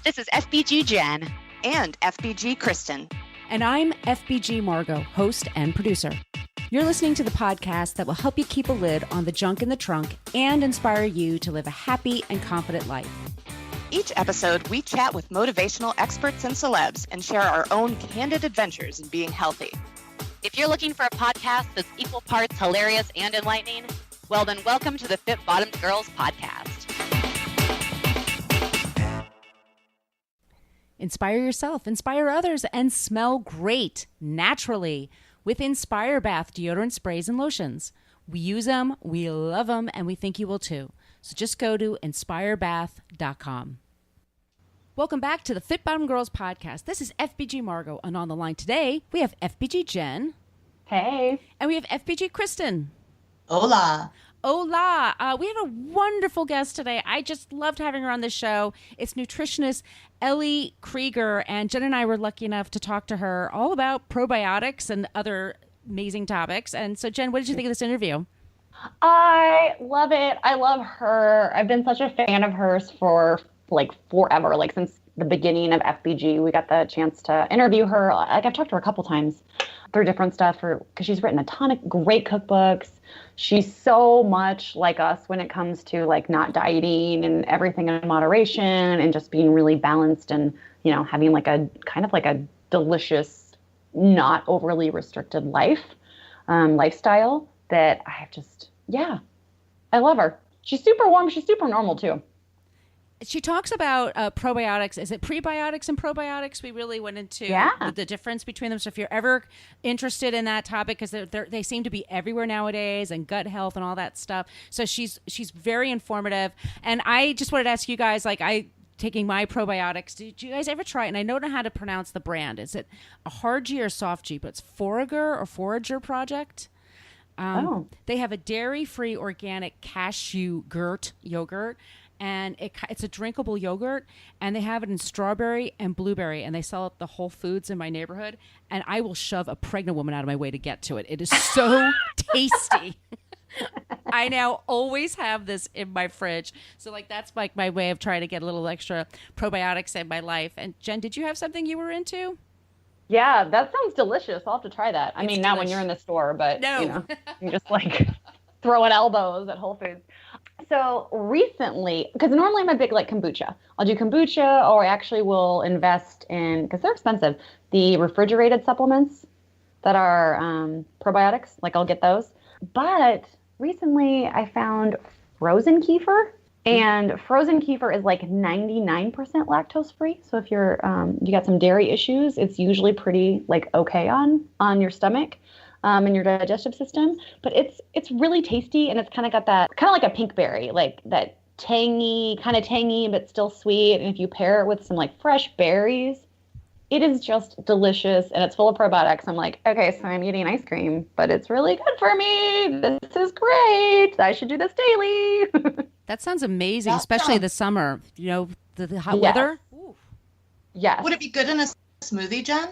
This is FBG Jen. And FBG Kristen. And I'm FBG Margot, host and producer. You're listening to the podcast that will help you keep a lid on the junk in the trunk and inspire you to live a happy and confident life. Each episode, we chat with motivational experts and celebs and share our own candid adventures in being healthy. If you're looking for a podcast that's equal parts hilarious and enlightening, well then welcome to the Fit Bottomed Girls podcast. Inspire yourself, inspire others, and smell great naturally with Inspire Bath deodorant sprays and lotions. We use them, we love them, and we think you will too. So just go to inspirebath.com. Welcome back to the Fit Bottomed Girls podcast. This is FBG Margot, and on the line today, we have FBG Jen. Hey. And we have FBG Kristen. Hola. Hola. We have a wonderful guest today. I just loved having her on the show. It's nutritionist Ellie Krieger, and Jen and I were lucky enough to talk to her all about probiotics and other amazing topics. And so, Jen, what did you think of this interview? I love it. I love her. I've been such a fan of hers for forever, since the beginning of FBG. We got the chance to interview her. I've talked to her a couple times through different stuff because she's written a ton of great cookbooks. She's so much like us when it comes to not dieting and everything in moderation and just being really balanced and, having a delicious, not overly restricted lifestyle that I love her. She's super warm. She's super normal too. She talks about probiotics. Is it prebiotics and probiotics? We really went into the difference between them. So if you're ever interested in that topic, because they seem to be everywhere nowadays, and gut health and all that stuff. So she's very informative. And I just wanted to ask you guys, taking my probiotics, did you guys ever try it? And I don't know how to pronounce the brand. Is it a hard G or soft G? But it's Forager Project. They have a dairy-free organic cashew yogurt. And it's a drinkable yogurt, and they have it in strawberry and blueberry, and they sell it at the Whole Foods in my neighborhood, and I will shove a pregnant woman out of my way to get to it. It is so tasty. I now always have this in my fridge. So that's my way of trying to get a little extra probiotics in my life. And Jen, did you have something you were into? Yeah, that sounds delicious. I'll have to try that. I mean, not when you're in the store, but no. You're just throwing elbows at Whole Foods. So recently, because normally I'm a big kombucha. I'll do kombucha, or I actually will invest in, because they're expensive, the refrigerated supplements that are probiotics. I'll get those. But recently I found frozen kefir, and frozen kefir is 99% lactose free. So if you're you got some dairy issues, it's usually pretty okay on your stomach. In your digestive system, but it's really tasty, and it's kind of got that like a pink berry, that tangy but still sweet. And if you pair it with some fresh berries, it is just delicious, and it's full of probiotics. I'm okay, so I'm eating ice cream, but it's really good for me. This is great. I should do this daily. That sounds amazing, especially the summer. The hot weather. Ooh. Yes. Would it be good in a smoothie, Jen?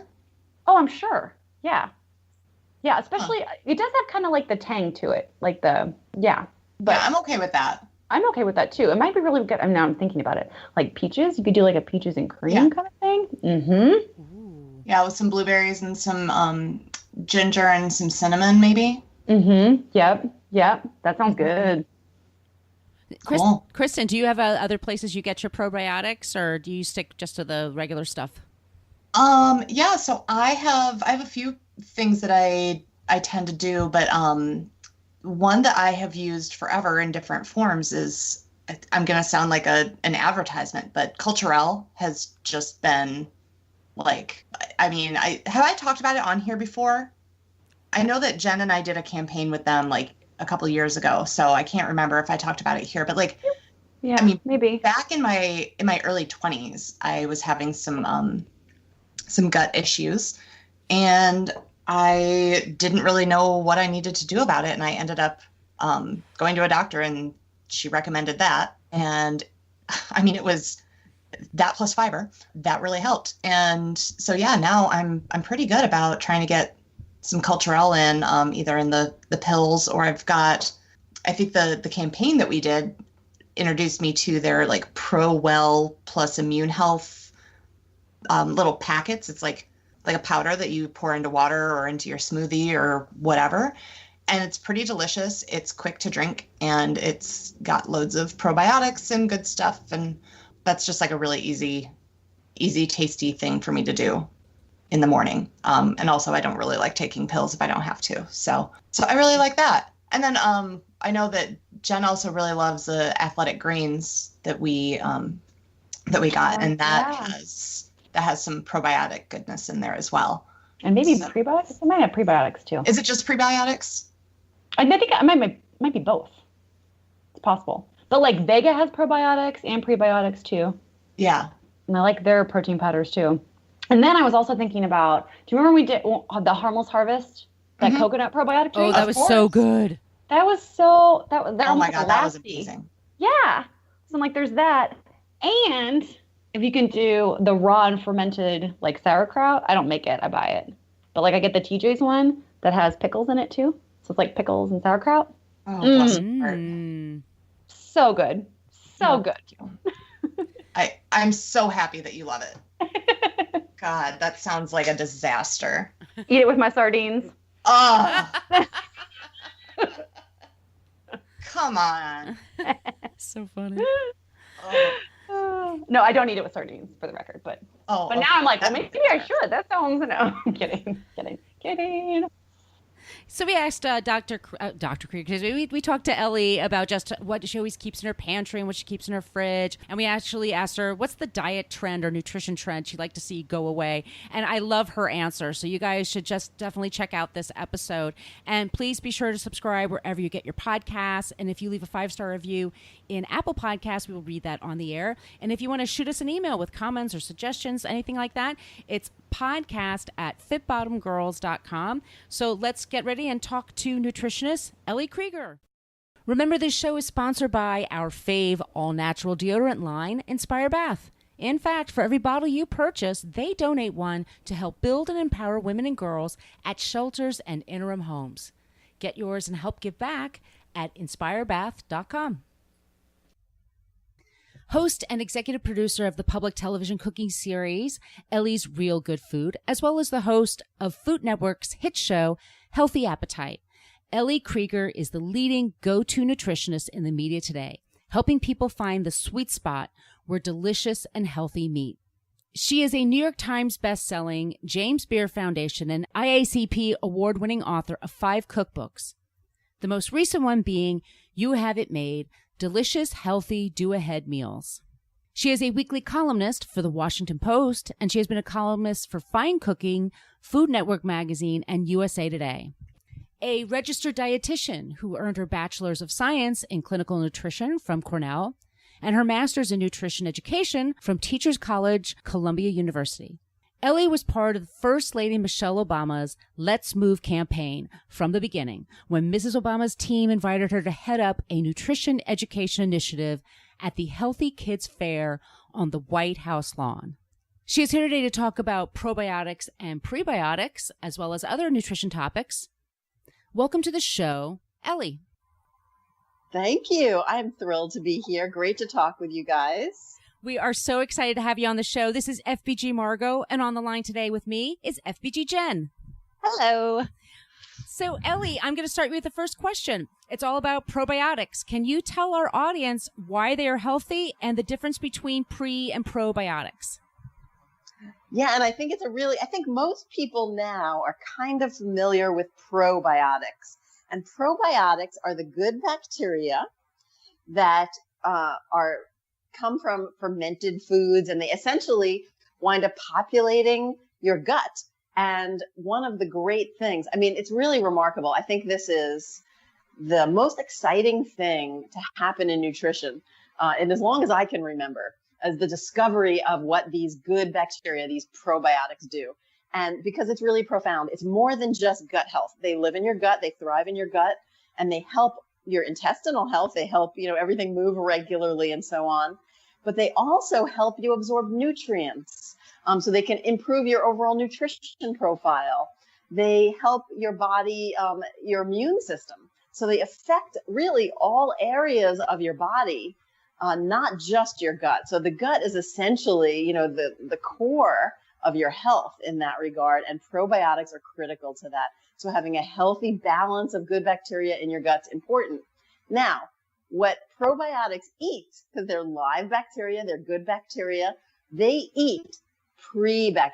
Oh, I'm sure. Yeah. Yeah, especially, it does have kind of the tang to it, But yeah, I'm okay with that. I'm okay with that too. It might be really good. Now I'm thinking about it. Peaches, you could do a peaches and cream kind of thing. Mm-hmm. Ooh. Yeah, with some blueberries and some ginger and some cinnamon, maybe. Mm-hmm. Yep. That sounds good. Cool. Kristen, do you have other places you get your probiotics, or do you stick just to the regular stuff? Yeah, so I have a few things that I tend to do, but one that I have used forever in different forms is, I'm going to sound like an advertisement, but Culturelle has just been have I talked about it on here before? I know that Jen and I did a campaign with them a couple of years ago, so I can't remember if I talked about it here, but maybe back in my early 20s, I was having some gut issues, and I didn't really know what I needed to do about it. And I ended up going to a doctor, and she recommended that. And it was that plus fiber that really helped. And so, now I'm pretty good about trying to get some Culturelle in, either in the pills, or I think the campaign that we did introduced me to their like Pro Well plus Immune Health little packets. It's like a powder that you pour into water or into your smoothie or whatever. And it's pretty delicious. It's quick to drink, and it's got loads of probiotics and good stuff. And that's just like a really easy, tasty thing for me to do in the morning. And also I don't really like taking pills if I don't have to. So I really like that. And then I know that Jen also really loves the athletic greens that we got, and that has some probiotic goodness in there as well. And maybe prebiotics. I might have prebiotics too. Is it just prebiotics? I think I might be both. It's possible. But like Vega has probiotics and prebiotics too. Yeah. And I like their protein powders too. And then I was also thinking about, do you remember we did the Harmless Harvest, that coconut probiotic drink? Oh, that was so good. That was oh my God, that was amazing. Yeah. So I'm like, there's that. And if you can do the raw and fermented like sauerkraut, I don't make it, I buy it. But like I get the TJ's one that has pickles in it too. So it's like pickles and sauerkraut. Oh, bless your heart. So good. So good. I'm so happy that you love it. God, that sounds like a disaster. Eat it with my sardines. Oh. Come on. So funny. No, I don't eat it with sardines, for the record. But now I'm like, well, maybe I should. That sounds, no, I'm kidding. So we asked Dr. Krieger, because we talked to Ellie about just what she always keeps in her pantry and what she keeps in her fridge. And we actually asked her, what's the diet trend or nutrition trend she'd like to see go away? And I love her answer. So you guys should just definitely check out this episode. And please be sure to subscribe wherever you get your podcasts. And if you leave a 5-star review in Apple Podcasts, we will read that on the air. And if you want to shoot us an email with comments or suggestions, anything like that, it's podcast@fitbottomgirls.com. So let's get ready and talk to nutritionist Ellie Krieger. Remember, this show is sponsored by our fave all-natural deodorant line, Inspire Bath. In fact, for every bottle you purchase, they donate one to help build and empower women and girls at shelters and interim homes. Get yours and help give back at inspirebath.com. Host and executive producer of the public television cooking series, Ellie's Real Good Food, as well as the host of Food Network's hit show, Healthy Appetite. Ellie Krieger is the leading go-to nutritionist in the media today, helping people find the sweet spot where delicious and healthy meet. She is a New York Times best-selling, James Beard Foundation, and IACP award-winning author of 5 cookbooks. The most recent one being You Have It Made, Delicious, Healthy, Do-Ahead Meals. She is a weekly columnist for The Washington Post, and she has been a columnist for Fine Cooking, Food Network Magazine, and USA Today. A registered dietitian who earned her Bachelor's of Science in Clinical Nutrition from Cornell and her Master's in Nutrition Education from Teachers College, Columbia University. Ellie was part of First Lady Michelle Obama's Let's Move campaign from the beginning, when Mrs. Obama's team invited her to head up a nutrition education initiative at the Healthy Kids Fair on the White House lawn. She is here today to talk about probiotics and prebiotics, as well as other nutrition topics. Welcome to the show, Ellie. Thank you. I'm thrilled to be here. Great to talk with you guys. We are so excited to have you on the show. This is FBG Margot, and on the line today with me is FBG Jen. Hello. So, Ellie, I'm going to start you with the first question. It's all about probiotics. Can you tell our audience why they are healthy and the difference between pre and probiotics? Yeah, and I think I think most people now are kind of familiar with probiotics. And probiotics are the good bacteria that come from fermented foods, and they essentially wind up populating your gut. And one of the great things, I mean, it's really remarkable. I think this is the most exciting thing to happen in nutrition, and as long as I can remember, as the discovery of what these good bacteria, these probiotics do. And because it's really profound, it's more than just gut health. They live in your gut, they thrive in your gut, and they help your intestinal health. They help, everything move regularly and so on. But they also help you absorb nutrients. So they can improve your overall nutrition profile. They help your body, your immune system. So they affect really all areas of your body not just your gut. So the gut is essentially, the core of your health in that regard, and probiotics are critical to that. So having a healthy balance of good bacteria in your gut's important. Now, what probiotics eat, because they're live bacteria, they're good bacteria, they eat prebiotics.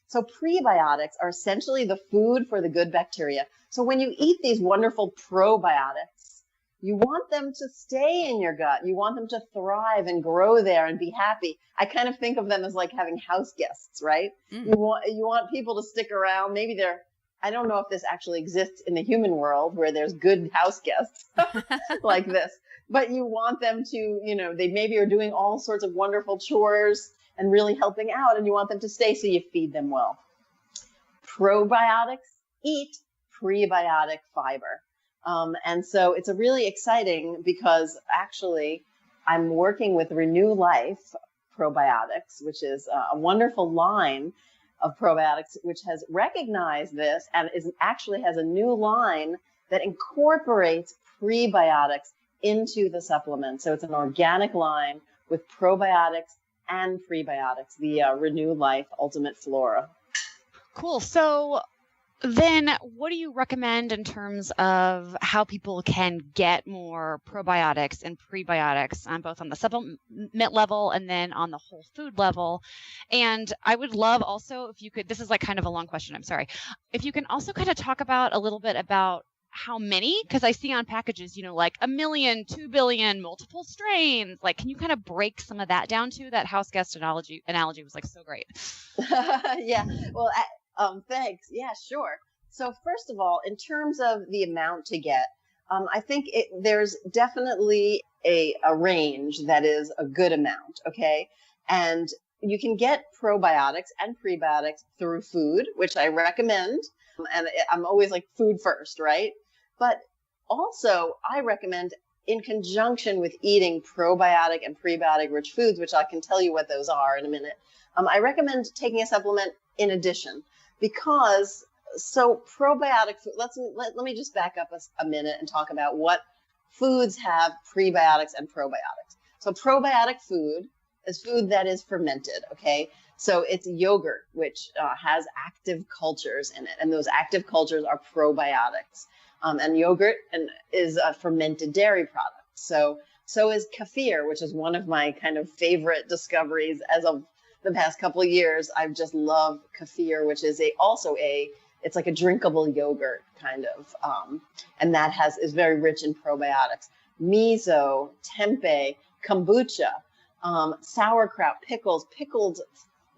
So prebiotics are essentially the food for the good bacteria. So when you eat these wonderful probiotics, you want them to stay in your gut. You want them to thrive and grow there and be happy. I kind of think of them as like having house guests, right? You want people to stick around. Maybe I don't know if this actually exists in the human world where there's good house guests like this, but you want them to, they maybe are doing all sorts of wonderful chores and really helping out, and you want them to stay, so you feed them well. Probiotics eat prebiotic fiber. And so it's a really exciting, because actually I'm working with Renew Life Probiotics, which is a wonderful line of probiotics, which has recognized this and actually has a new line that incorporates prebiotics into the supplement. So it's an organic line with probiotics and prebiotics, the Renew Life Ultimate Flora. Cool. So then what do you recommend in terms of how people can get more probiotics and prebiotics, both on the supplement level and then on the whole food level? And I would love also if you could, this is like kind of a long question, I'm sorry, if you can also kind of talk about a little bit about how many, because I see on packages, like 1 million, 2 billion, multiple strains. Like, can you kind of break some of that down too? That house guest analogy was like so great. Yeah. Well, thanks. Yeah, sure. So first of all, in terms of the amount to get, I think there's definitely a range that is a good amount. Okay. And you can get probiotics and prebiotics through food, which I recommend. And I'm always like food first, right? But also I recommend in conjunction with eating probiotic and prebiotic rich foods, which I can tell you what those are in a minute. I recommend taking a supplement in addition, because probiotic food, let me just back up a minute and talk about what foods have prebiotics and probiotics. So probiotic food is food that is fermented, okay? So it's yogurt, which has active cultures in it, and those active cultures are probiotics. And yogurt is a fermented dairy product. So is kefir, which is one of my kind of favorite discoveries as of the past couple of years. I've just loved kefir, which is it's like a drinkable yogurt kind of, and that is very rich in probiotics. Miso, tempeh, kombucha, sauerkraut, pickled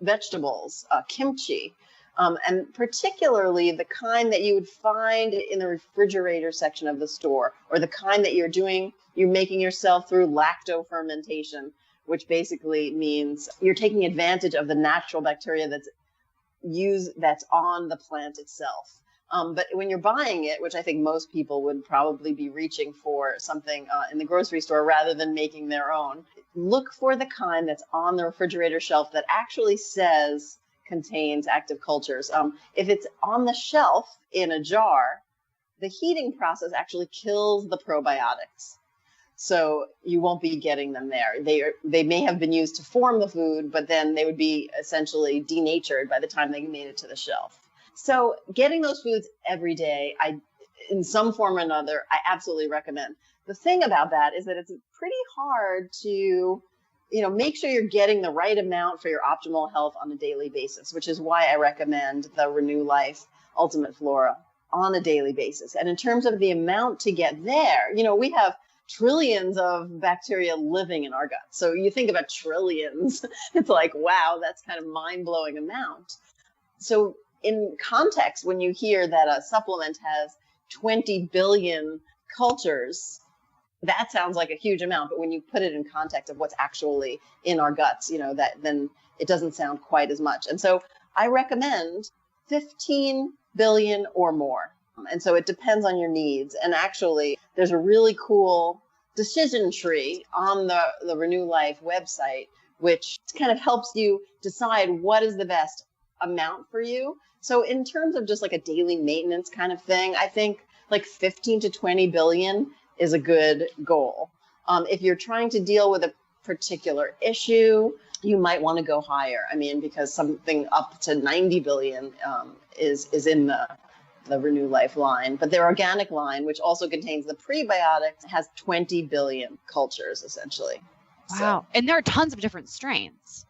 vegetables, kimchi, and particularly the kind that you would find in the refrigerator section of the store, or the kind that you're making yourself through lacto fermentation, which basically means you're taking advantage of the natural bacteria that's on the plant itself. But when you're buying it, which I think most people would probably be reaching for something in the grocery store rather than making their own, look for the kind that's on the refrigerator shelf that actually says contains active cultures. If it's on the shelf in a jar, the heating process actually kills the probiotics. So you won't be getting them there. They may have been used to form the food, but then they would be essentially denatured by the time they made it to the shelf. So getting those foods every day, in some form or another, I absolutely recommend. The thing about that is that it's pretty hard to, make sure you're getting the right amount for your optimal health on a daily basis, which is why I recommend the Renew Life Ultimate Flora on a daily basis. And in terms of the amount to get there, we have trillions of bacteria living in our gut. So you think about trillions, it's like, wow, that's kind of mind-blowing amount. So in context, when you hear that a supplement has 20 billion cultures, that sounds like a huge amount. But when you put it in context of what's actually in our guts, then it doesn't sound quite as much. And so I recommend 15 billion or more. And so it depends on your needs. And actually, there's a really cool decision tree on the Renew Life website, which kind of helps you decide what is the best amount for you. So in terms of just like a daily maintenance kind of thing, I think like 15 to 20 billion is a good goal. If you're trying to deal with a particular issue, you might want to go higher. I mean, because something up to 90 billion is in the Renew Life line. But their organic line, which also contains the prebiotics, has 20 billion cultures, essentially. Wow. And there are tons of different strains.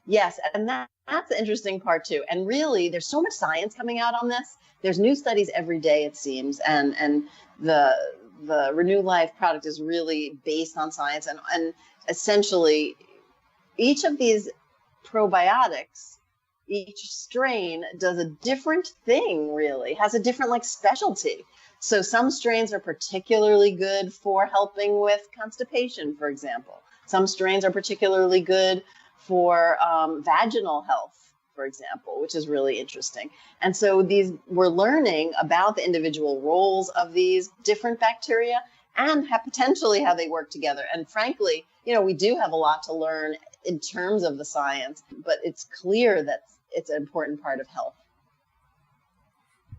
Yes, and that's the interesting part, too. And really, there's so much science coming out on this. There's new studies every day, it seems, and the Renew Life product is really based on science, and essentially each of these probiotics, each strain does a different thing, really, has a different like specialty. So some strains are particularly good for helping with constipation, for example. Some strains are particularly good for vaginal health, for example, which is really interesting. And so we're learning about the individual roles of these different bacteria and potentially how they work together. And frankly, we do have a lot to learn in terms of the science, but it's clear that it's an important part of health.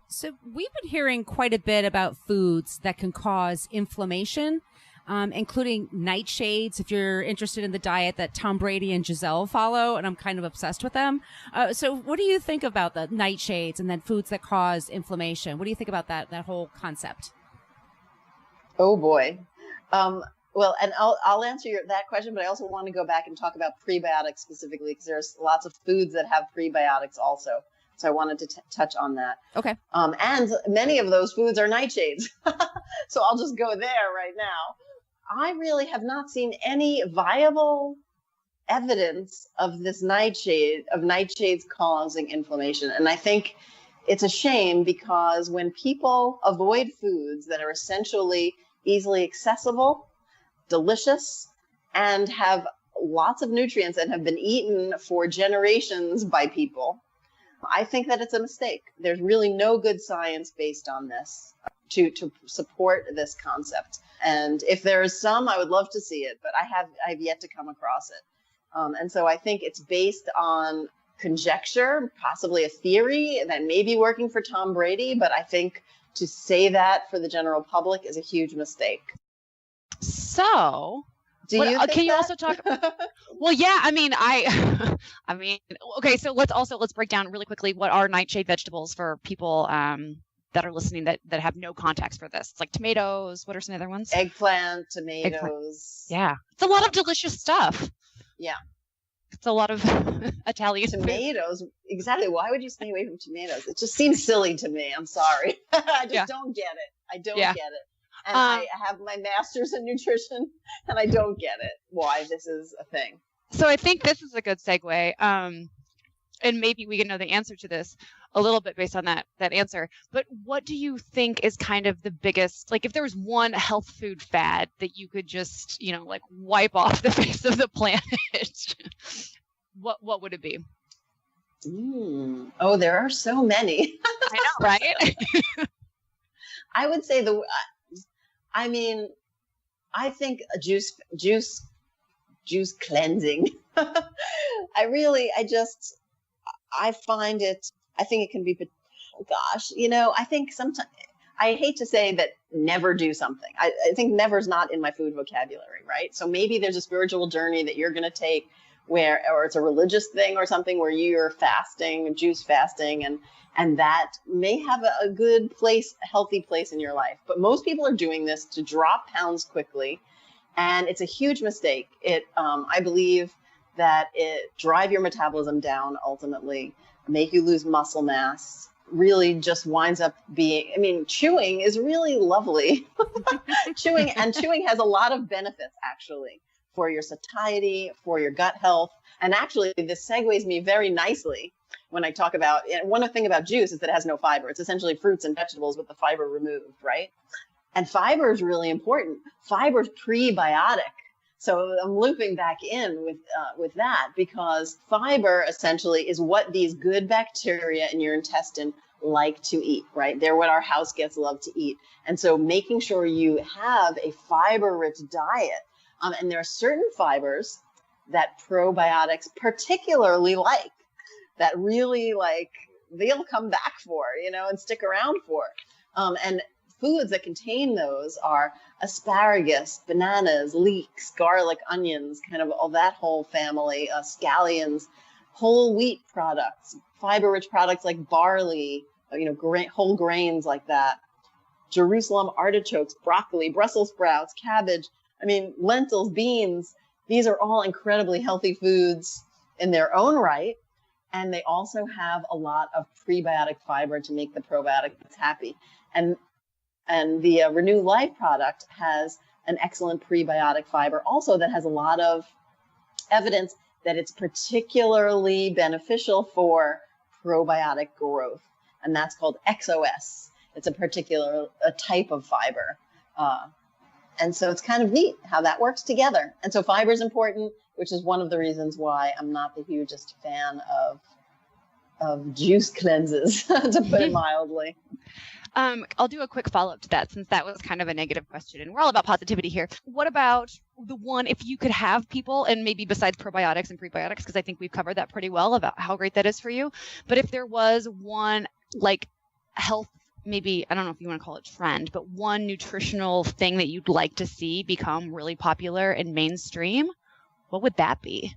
So we've been hearing quite a bit about foods that can cause inflammation, including nightshades, if you're interested in the diet that Tom Brady and Giselle follow, and I'm kind of obsessed with them. So what do you think about the nightshades and then foods that cause inflammation? What do you think about that whole concept? Oh, boy. Well, and I'll answer that question, but I also want to go back and talk about prebiotics specifically, because there's lots of foods that have prebiotics also. So I wanted to touch on that. Okay. And many of those foods are nightshades. So I'll just go there right now. I really have not seen any viable evidence of nightshades causing inflammation. And I think it's a shame, because when people avoid foods that are essentially easily accessible, delicious, and have lots of nutrients and have been eaten for generations by people, I think that it's a mistake. There's really no good science based on this to support this concept. And if there is some, I would love to see it, but I've yet to come across it. And so I think it's based on conjecture, possibly a theory that may be working for Tom Brady, but I think to say that for the general public is a huge mistake. So, can you also talk? Well, yeah. I mean, okay. So let's break down really quickly what are nightshade vegetables for people that are listening that have no context for this. It's like tomatoes. What are some other ones? Eggplant, tomatoes. Yeah, it's a lot of delicious stuff. Yeah, it's a lot of Italian tomatoes. Food. Exactly. Why would you stay away from tomatoes? It just seems silly to me. I'm sorry. I just don't get it. I don't get it. And I have my master's in nutrition, and I don't get it, why this is a thing. So I think this is a good segue, and maybe we can know the answer to this a little bit based on that answer. But what do you think is kind of the biggest, like if there was one health food fad that you could just, like wipe off the face of the planet, what would it be? Oh, there are so many. I know, right? I would say I think a juice cleansing. I find it, I think it can be, I think sometimes, I hate to say that never do something. I think never's not in my food vocabulary, right? So maybe there's a spiritual journey that you're going to take or it's a religious thing or something where you're fasting, juice fasting, and that may have a good place, a healthy place in your life. But most people are doing this to drop pounds quickly, and it's a huge mistake. I believe that it drive your metabolism down, ultimately, make you lose muscle mass, really just winds up being, chewing is really lovely. Chewing has a lot of benefits, actually, for your satiety, for your gut health. And actually, this segues me very nicely when I talk about, one thing about juice is that it has no fiber. It's essentially fruits and vegetables with the fiber removed, right? And fiber is really important. Fiber is prebiotic. So I'm looping back in with that, because fiber essentially is what these good bacteria in your intestine like to eat, right? They're what our house guests love to eat. And so making sure you have a fiber-rich diet. And there are certain fibers that probiotics particularly like, that really they'll come back for, and stick around for. And foods that contain those are asparagus, bananas, leeks, garlic, onions, kind of all that whole family, scallions, whole wheat products, fiber-rich products like barley, whole grains like that, Jerusalem artichokes, broccoli, Brussels sprouts, cabbage, lentils, beans. These are all incredibly healthy foods in their own right. And they also have a lot of prebiotic fiber to make the probiotics happy. And the Renew Life product has an excellent prebiotic fiber also that has a lot of evidence that it's particularly beneficial for probiotic growth. And that's called XOS. It's a type of fiber. And so it's kind of neat how that works together. And so fiber is important, which is one of the reasons why I'm not the hugest fan of juice cleanses, to put it mildly. I'll do a quick follow-up to that, since that was kind of a negative question, and we're all about positivity here. What about the one, if you could have people, and maybe besides probiotics and prebiotics, because I think we've covered that pretty well about how great that is for you, but if there was one, like, health, maybe, I don't know if you want to call it trend, but one nutritional thing that you'd like to see become really popular and mainstream, what would that be?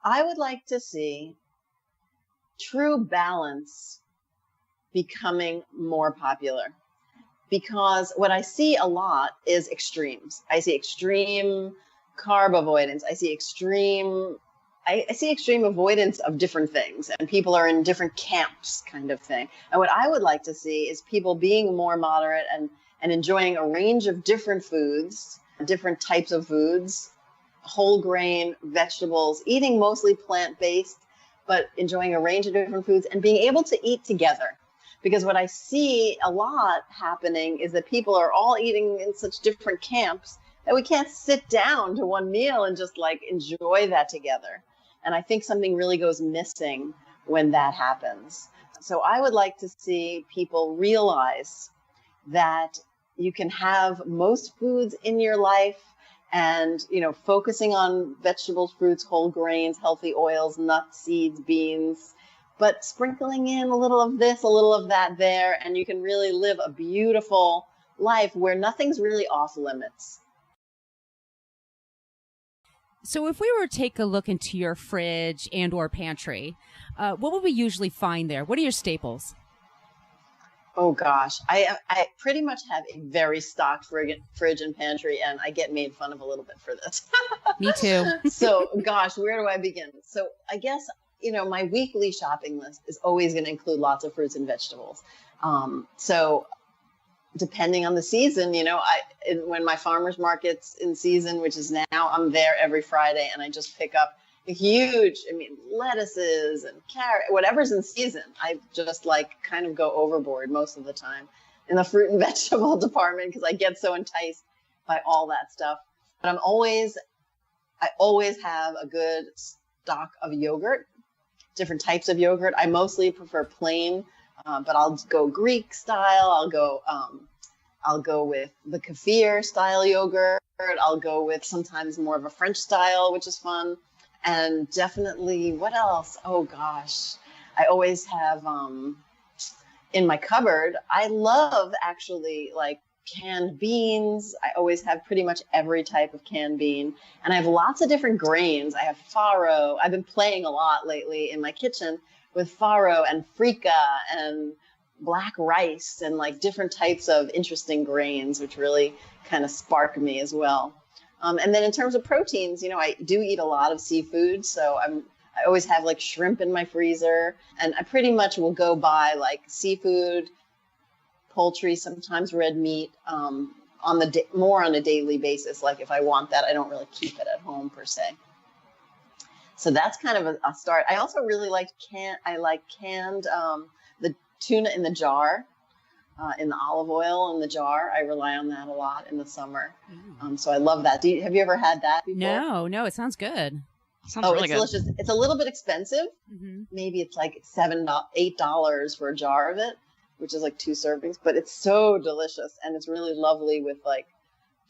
I would like to see true balance becoming more popular, because what I see a lot is extremes. I see extreme carb avoidance. I see extreme avoidance of different things, and people are in different camps kind of thing. And what I would like to see is people being more moderate and enjoying a range of different foods, different types of foods, whole grain, vegetables, eating mostly plant-based, but enjoying a range of different foods and being able to eat together. Because what I see a lot happening is that people are all eating in such different camps that we can't sit down to one meal and just like enjoy that together. And I think something really goes missing when that happens. So I would like to see people realize that you can have most foods in your life and, focusing on vegetables, fruits, whole grains, healthy oils, nuts, seeds, beans, but sprinkling in a little of this, a little of that there, and you can really live a beautiful life where nothing's really off limits. So if we were to take a look into your fridge and or pantry, what would we usually find there? What are your staples? Oh, gosh. I pretty much have a very stocked fridge and pantry, and I get made fun of a little bit for this. Me too. So, gosh, where do I begin? So I guess, my weekly shopping list is always going to include lots of fruits and vegetables. So depending on the season, when my farmer's market's in season, which is now, I'm there every Friday, and I just pick up huge, lettuces and carrot, whatever's in season. I just kind of go overboard most of the time in the fruit and vegetable department because I get so enticed by all that stuff. But I always have a good stock of yogurt, different types of yogurt. I mostly prefer plain, but I'll go Greek style. I'll go with the kefir style yogurt. I'll go with sometimes more of a French style, which is fun. And definitely, what else? Oh, gosh. I always have in my cupboard, I love actually canned beans. I always have pretty much every type of canned bean. And I have lots of different grains. I have farro. I've been playing a lot lately in my kitchen with farro and freekeh and black rice and different types of interesting grains, which really kind of spark me as well. And then in terms of proteins, I do eat a lot of seafood. So I always have shrimp in my freezer, and I pretty much will go buy seafood, poultry, sometimes red meat, more on a daily basis. If I want that, I don't really keep it at home per se. So that's kind of a start. I also really like canned the tuna in the jar. In the olive oil in the jar. I rely on that a lot in the summer. So I love that. Have you ever had that before? No, it sounds good. Sounds really good. Delicious. It's a little bit expensive. Mm-hmm. Maybe it's $8 for a jar of it, which is 2 servings, but it's so delicious. And it's really lovely with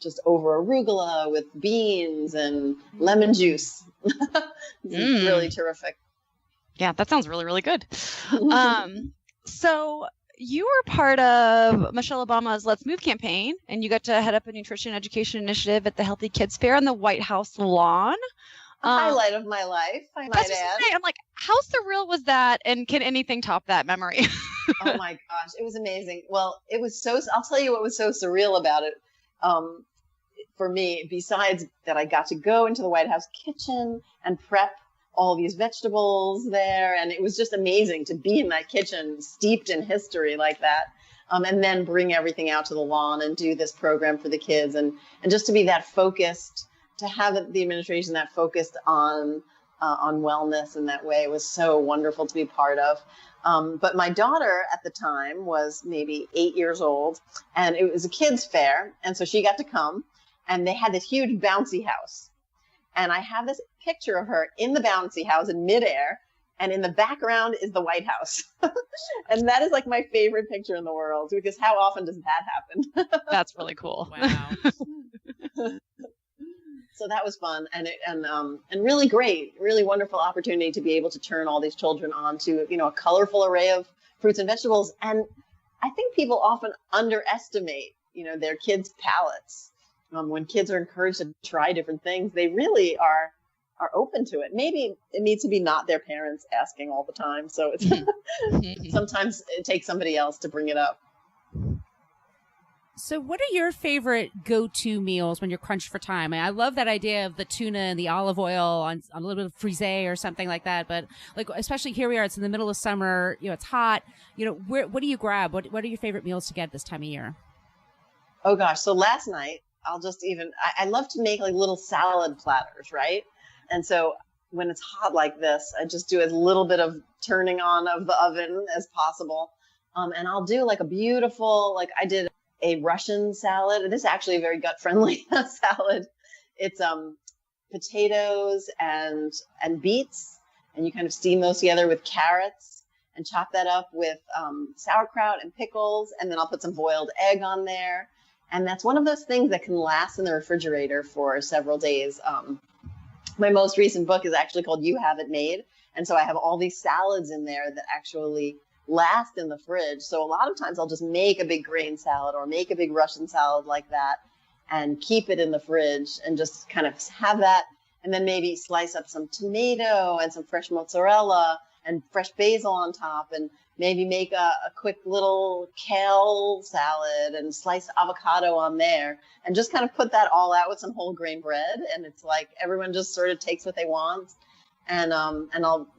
just over arugula with beans and lemon juice. It's really terrific. Yeah, that sounds really, really good. So you were part of Michelle Obama's Let's Move campaign, and you got to head up a nutrition education initiative at the Healthy Kids Fair on the White House lawn. Highlight of my life, I might add. I'm like, how surreal was that? And can anything top that memory? Oh my gosh, it was amazing. Well, it was I'll tell you what was so surreal about it. For me, besides that, I got to go into the White House kitchen and prep all these vegetables there. And it was just amazing to be in that kitchen steeped in history like that. And then bring everything out to the lawn and do this program for the kids. And just to be that focused, to have the administration that focused on wellness in that way was so wonderful to be part of. But my daughter at the time was maybe 8 years old, and it was a kids fair. And so she got to come, and they had this huge bouncy house. And I have this picture of her in the bouncy house in midair, and in the background is the White House. And that is like my favorite picture in the world, because how often does that happen? That's really cool. Wow. So that was fun and really great, really wonderful opportunity to be able to turn all these children onto, a colorful array of fruits and vegetables. And I think people often underestimate, their kids' palates. When kids are encouraged to try different things, they really are open to it. Maybe it needs to be not their parents asking all the time. So it's sometimes it takes somebody else to bring it up. So what are your favorite go-to meals when you're crunched for time? I love that idea of the tuna and the olive oil on a little bit of frisee or something like that. But like, especially here we are, it's in the middle of summer, it's hot. What do you grab? What are your favorite meals to get this time of year? Oh gosh. So last night, I love to make like little salad platters, right? And so when it's hot like this, I just do as little bit of turning on of the oven as possible. And I'll do like a beautiful, I did a Russian salad. It is actually a very gut-friendly salad. It's potatoes and beets, and you kind of steam those together with carrots and chop that up with sauerkraut and pickles, and then I'll put some boiled egg on there. And that's one of those things that can last in the refrigerator for several days. My most recent book is actually called You Have It Made, and so I have all these salads in there that actually last in the fridge. So a lot of times I'll just make a big grain salad or make a big Russian salad like that and keep it in the fridge and just kind of have that. And then maybe slice up some tomato and some fresh mozzarella and fresh basil on top, and maybe make a quick little kale salad and slice avocado on there, and just kind of put that all out with some whole grain bread. And it's like everyone just sort of takes what they want. And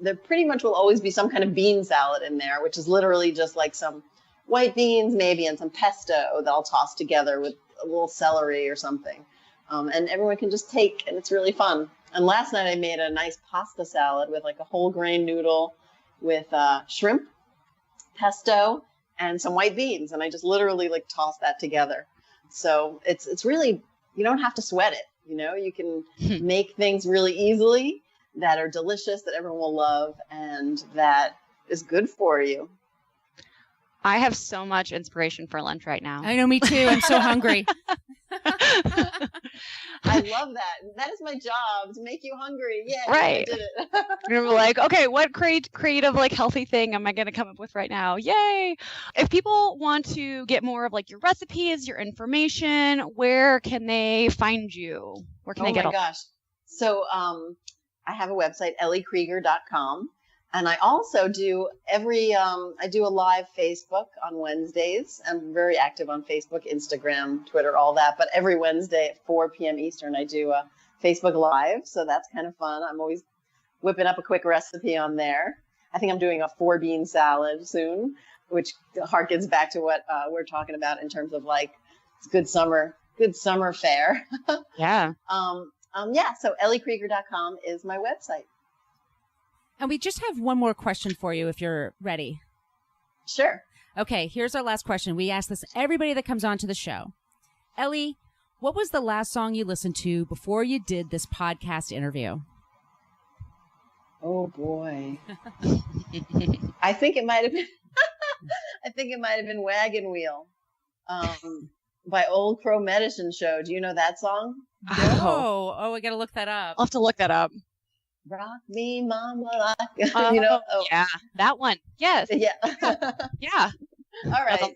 there pretty much will always be some kind of bean salad in there, which is literally just like some white beans maybe and some pesto that I'll toss together with a little celery or something. And everyone can just take, and it's really fun. And last night I made a nice pasta salad with like a whole grain noodle with shrimp, pesto, and some white beans. And I just literally toss that together. So it's really, you don't have to sweat it. You can make things really easily that are delicious, that everyone will love, and that is good for you. I have so much inspiration for lunch right now. I know, me too. I'm so hungry. I love that. That is my job, to make you hungry. Yeah, right. I did it. You're like, okay, what creative, healthy thing am I going to come up with right now? Yay! If people want to get more of your recipes, your information, where can they find you? Where can they get? Oh my gosh! So I have a website, elliekrieger.com. And I also do I do a live Facebook on Wednesdays. I'm very active on Facebook, Instagram, Twitter, all that. But every Wednesday at 4 p.m. Eastern, I do a Facebook Live. So that's kind of fun. I'm always whipping up a quick recipe on there. I think I'm doing a 4-bean salad soon, which harkens back to what we're talking about in terms of it's good summer fare. Yeah. So elliekrieger.com is my website. And we just have one more question for you if you're ready. Sure. Okay, here's our last question. We ask this everybody that comes on to the show. Ellie, what was the last song you listened to before you did this podcast interview? Oh boy. I think it might have been Wagon Wheel. By Old Crow Medicine Show. Do you know that song? Oh, I got to look that up. I'll have to look that up. Rock me, mama, like, Yeah, that one. Yes. Yeah. Yeah. All right.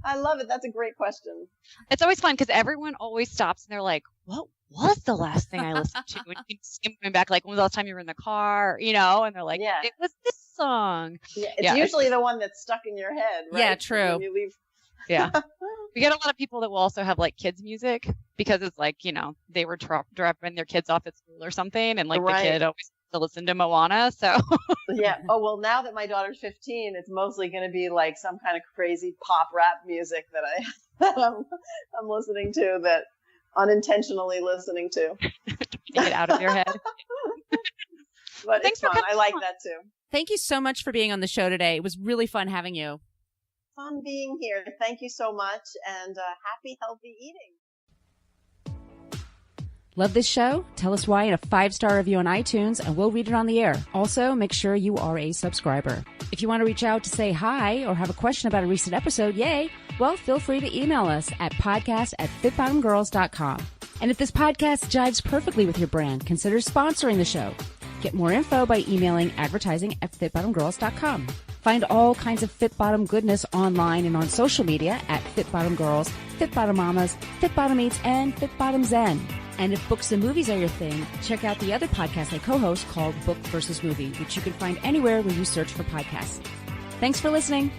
I love it. That's a great question. It's always fun because everyone always stops and they're like, what was the last thing I listened to? And you see them coming back, like, when was the last time you were in the car, you know? And they're like, it was this song. Yeah, it's usually the one that's stuck in your head, right? Yeah, true. When you leave. Yeah. We get a lot of people that will also have like kids music because it's like, you know, they were dropping their kids off at school or something. And like the kid always to listen to Moana. So yeah. Oh, well, now that my daughter's 15, it's mostly going to be like some kind of crazy pop rap music that I'm listening to, that unintentionally listening to. Get it out of your head. But it's fun. I like that too. Thank you so much for being on the show today. It was really fun having you. Fun being here. Thank you so much, and happy, healthy eating. Love this show? Tell us why in a 5-star review on iTunes, and we'll read it on the air. Also, make sure you are a subscriber. If you want to reach out to say hi or have a question about a recent episode, yay, well, feel free to email us at podcast@fitbottomgirls.com. And if this podcast jives perfectly with your brand, consider sponsoring the show. Get more info by emailing advertising@fitbottomgirls.com. Find all kinds of Fit Bottom goodness online and on social media at Fit Bottom Girls, Fit Bottom Mamas, Fit Bottom Eats, and Fit Bottom Zen. And if books and movies are your thing, check out the other podcast I co-host called Book versus Movie, which you can find anywhere where you search for podcasts. Thanks for listening.